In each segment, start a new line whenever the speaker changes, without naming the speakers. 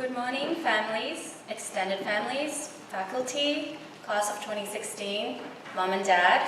Good morning, families, extended families, faculty, class of 2016, mom and dad.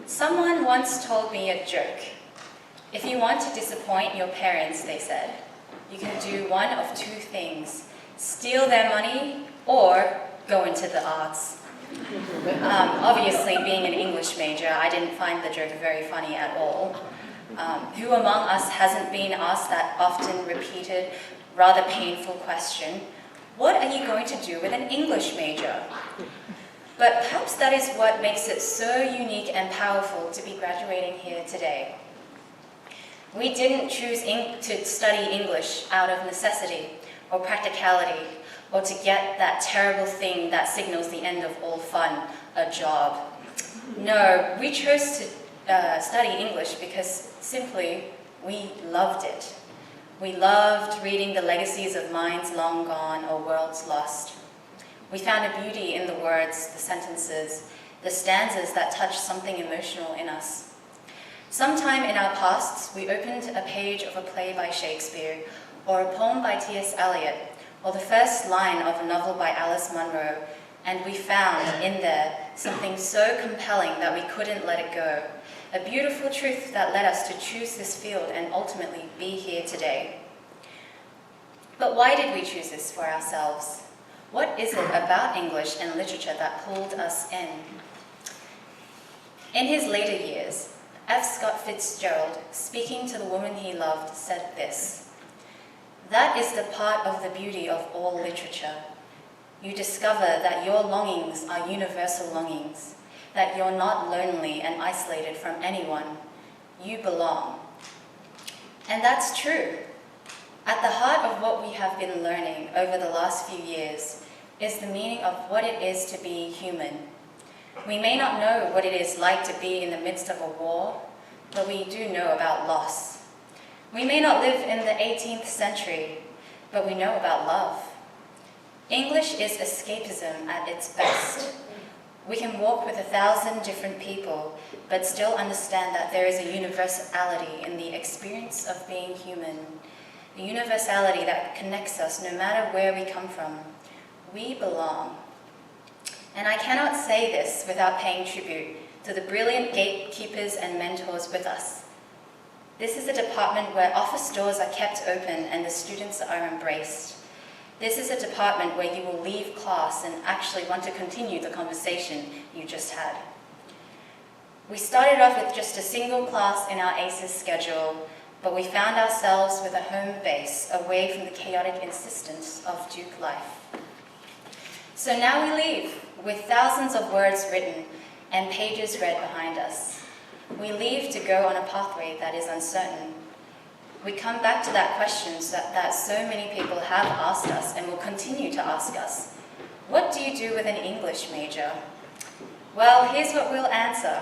Someone once told me a joke. If you want to disappoint your parents, they said, you can do one of two things: steal their money or go into the arts. Obviously, being an English major, I didn't find the joke very funny at all. Who among us hasn't been asked that often repeated, rather painful question, what are you going to do with an English major? But perhaps that is what makes it so unique and powerful to be graduating here today. We didn't choose to study English out of necessity or practicality, or to get that terrible thing that signals the end of all fun, a job. No, we chose to study English because simply we loved it. We loved reading the legacies of minds long gone or worlds lost. We found a beauty in the words, the sentences, the stanzas that touched something emotional in us. Sometime in our pasts, we opened a page of a play by Shakespeare, or a poem by T.S. Eliot, or the first line of a novel by Alice Munro, and we found in there something so compelling that we couldn't let it go. A beautiful truth that led us to choose this field and ultimately be here today. But why did we choose this for ourselves? What is it about English and literature that pulled us in? In his later years, F. Scott Fitzgerald, speaking to the woman he loved, said this: "That is the part of the beauty of all literature. You discover that your longings are universal longings, that you're not lonely and isolated from anyone. You belong." And that's true. At the heart of what we have been learning over the last few years is the meaning of what it is to be human. We may not know what it is like to be in the midst of a war, but we do know about loss. We may not live in the 18th century, but we know about love. English is escapism at its best. We can walk with 1,000 different people, but still understand that there is a universality in the experience of being human, a universality that connects us no matter where we come from. We belong. And I cannot say this without paying tribute to the brilliant gatekeepers and mentors with us. This is a department where office doors are kept open and the students are embraced. This is a department where you will leave class and actually want to continue the conversation you just had. We started off with just a single class in our ACES schedule, but we found ourselves with a home base away from the chaotic insistence of Duke life. So now we leave with thousands of words written and pages read behind us. We leave to go on a pathway that is uncertain. We come back to that question that so many people have asked us and will continue to ask us. What do you do with an English major? Well, here's what we'll answer.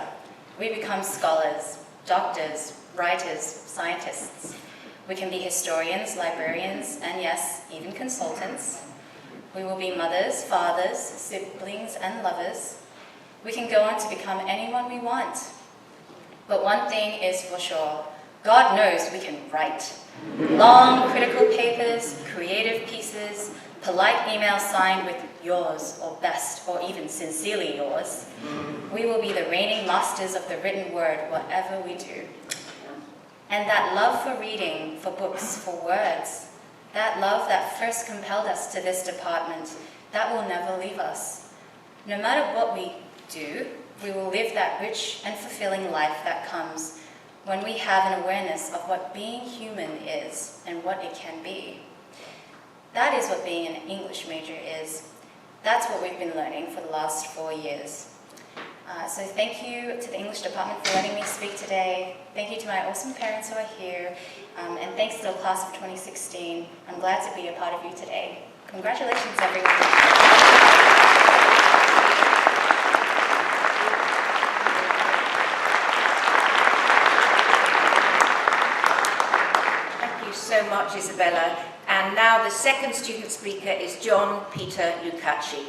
We become scholars, doctors, writers, scientists. We can be historians, librarians, and yes, even consultants. We will be mothers, fathers, siblings, and lovers. We can go on to become anyone we want. But one thing is for sure, God knows we can write. Long, critical papers, creative pieces, polite emails signed with yours, or best, or even sincerely yours. We will be the reigning masters of the written word, whatever we do. And that love for reading, for books, for words, that love that first compelled us to this department, that will never leave us. No matter what we do, we will live that rich and fulfilling life that comes when we have an awareness of what being human is and what it can be. That is what being an English major is. That's what we've been learning for the last 4 years. So thank you to the English department for letting me speak today. Thank you to my awesome parents who are here. And thanks to the class of 2016. I'm glad to be a part of you today. Congratulations, everyone.
So much, Isabella. And now the second student speaker is John Peter Lucaci.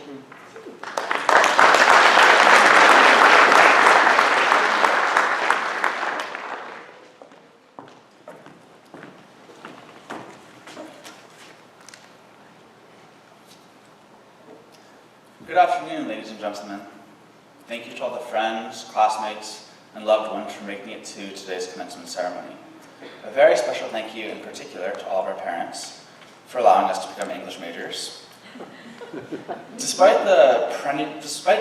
Good afternoon, ladies and gentlemen. Thank you to all the friends, classmates, and loved ones for making it to today's commencement ceremony. A very special thank you in particular to all of our parents for allowing us to become English majors. Despite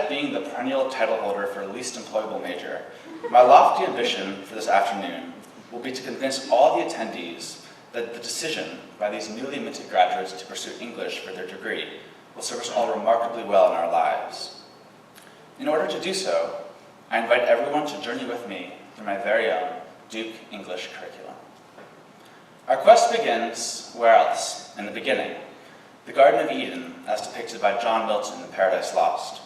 being the perennial title holder for least employable major, my lofty ambition for this afternoon will be to convince all the attendees that the decision by these newly minted graduates to pursue English for their degree will serve us all remarkably well in our lives. In order to do so, I invite everyone to journey with me through my very own Duke English curriculum. Our quest begins, where else? In the beginning, the Garden of Eden, as depicted by John Milton in Paradise Lost.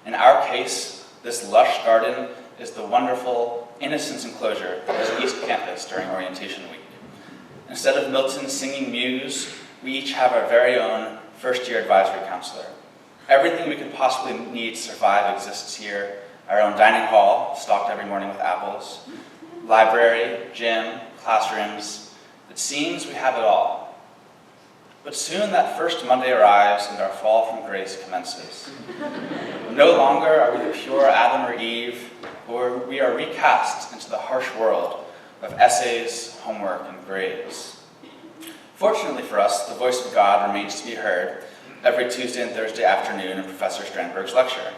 In our case, this lush garden is the wonderful Innocence enclosure that is East Campus during orientation week. Instead of Milton's singing muse, we each have our very own first-year advisory counselor. Everything we could possibly need to survive exists here. Our own dining hall, stocked every morning with apples, library, gym, classrooms. It seems we have it all. But soon that first Monday arrives and our fall from grace commences. No longer are we the pure Adam or Eve, but we are recast into the harsh world of essays, homework, and grades. Fortunately for us, the voice of God remains to be heard every Tuesday and Thursday afternoon in Professor Strandberg's lecture.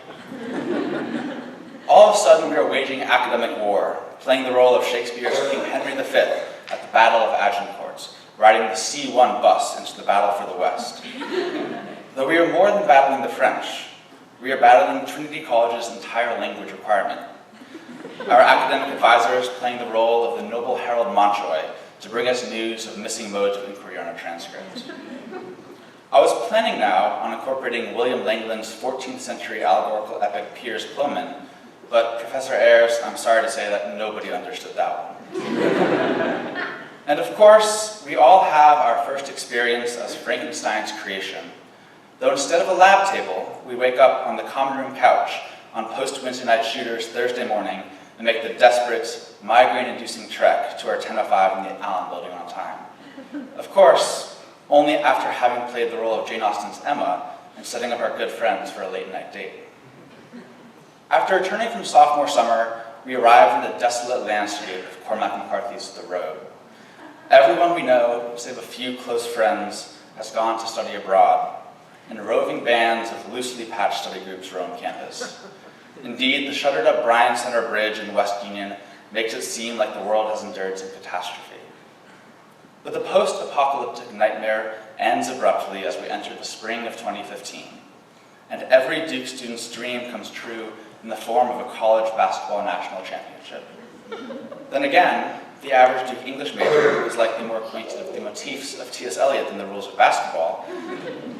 All of a sudden, we are waging academic war, playing the role of Shakespeare's King Henry V at the Battle of Agincourt, riding the C-1 bus into the battle for the West. Though we are more than battling the French, we are battling Trinity College's entire language requirement. Our academic advisors playing the role of the noble Harold Montjoy to bring us news of missing modes of inquiry on a transcript. I was planning now on incorporating William Langland's 14th century allegorical epic Piers Plowman, but Professor Ayres, I'm sorry to say that nobody understood that one. And of course, we all have our first experience as Frankenstein's creation. Though instead of a lab table, we wake up on the common room couch on post-Wednesday night shooters Thursday morning and make the desperate, migraine-inducing trek to our 10:05 in the Allen building on time. Of course, only after having played the role of Jane Austen's Emma and setting up our good friends for a late-night date. After returning from sophomore summer, we arrive in the desolate landscape of Cormac McCarthy's The Road. Everyone we know, save a few close friends, has gone to study abroad, and roving bands of loosely patched study groups roam campus. Indeed, the shuttered-up Bryan Center Bridge in West Union makes it seem like the world has endured some catastrophe. But the post-apocalyptic nightmare ends abruptly as we enter the spring of 2015, and every Duke student's dream comes true in the form of a college basketball national championship. Then again, the average Duke English major is likely more acquainted with the motifs of T.S. Eliot than the rules of basketball.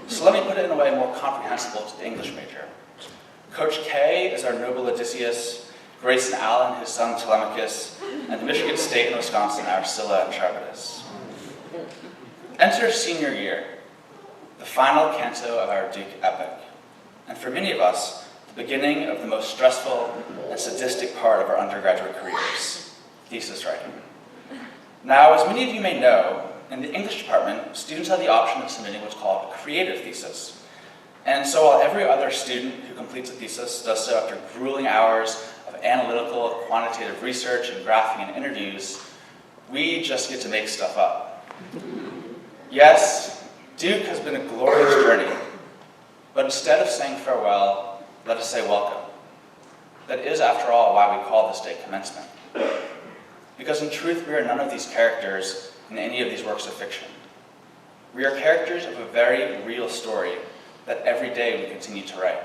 So let me put it in a way more comprehensible to the English major. Coach K is our noble Odysseus, Grayson Allen his son Telemachus, and Michigan State and Wisconsin our Scylla and Charybdis. Enter senior year, the final canto of our Duke epic, and for many of us, the beginning of the most stressful and sadistic part of our undergraduate careers, thesis writing. Now, as many of you may know, in the English department, students have the option of submitting what's called a creative thesis. And so while every other student who completes a thesis does so after grueling hours of analytical, quantitative research and graphing and interviews, we just get to make stuff up. Yes, Duke has been a glorious journey, but instead of saying farewell, let us say welcome. That is, after all, why we call this day commencement. Because in truth, we are none of these characters in any of these works of fiction. We are characters of a very real story that every day we continue to write.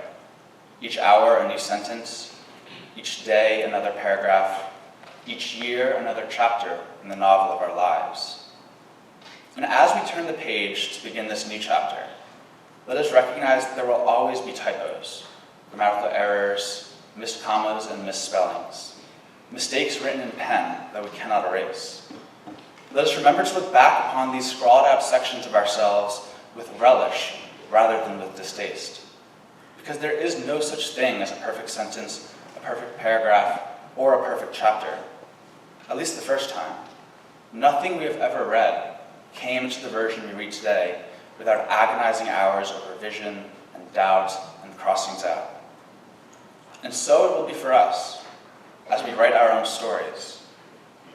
Each hour, a new sentence. Each day, another paragraph. Each year, another chapter in the novel of our lives. And as we turn the page to begin this new chapter, let us recognize that there will always be typos, grammatical errors, missed commas and misspellings, mistakes written in pen that we cannot erase. Let us remember to look back upon these scrawled out sections of ourselves with relish rather than with distaste. Because there is no such thing as a perfect sentence, a perfect paragraph, or a perfect chapter. At least the first time. Nothing we have ever read came to the version we read today without agonizing hours of revision and and doubt and crossings out. And so it will be for us as we write our own stories,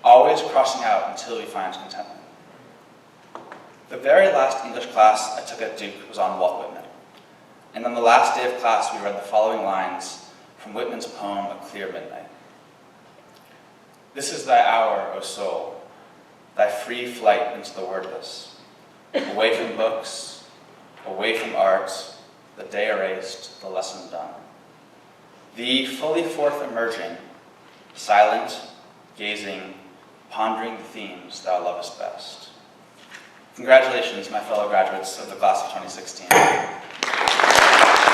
always crossing out until we find contentment. The very last English class I took at Duke was on Walt Whitman. And on the last day of class, we read the following lines from Whitman's poem, A Clear Midnight. This is thy hour, O soul, thy free flight into the wordless, away from books, away from art, the day erased, the lesson done. Thee fully forth emerging, silent, gazing, pondering the themes thou lovest best. Congratulations, my fellow graduates of the class of 2016.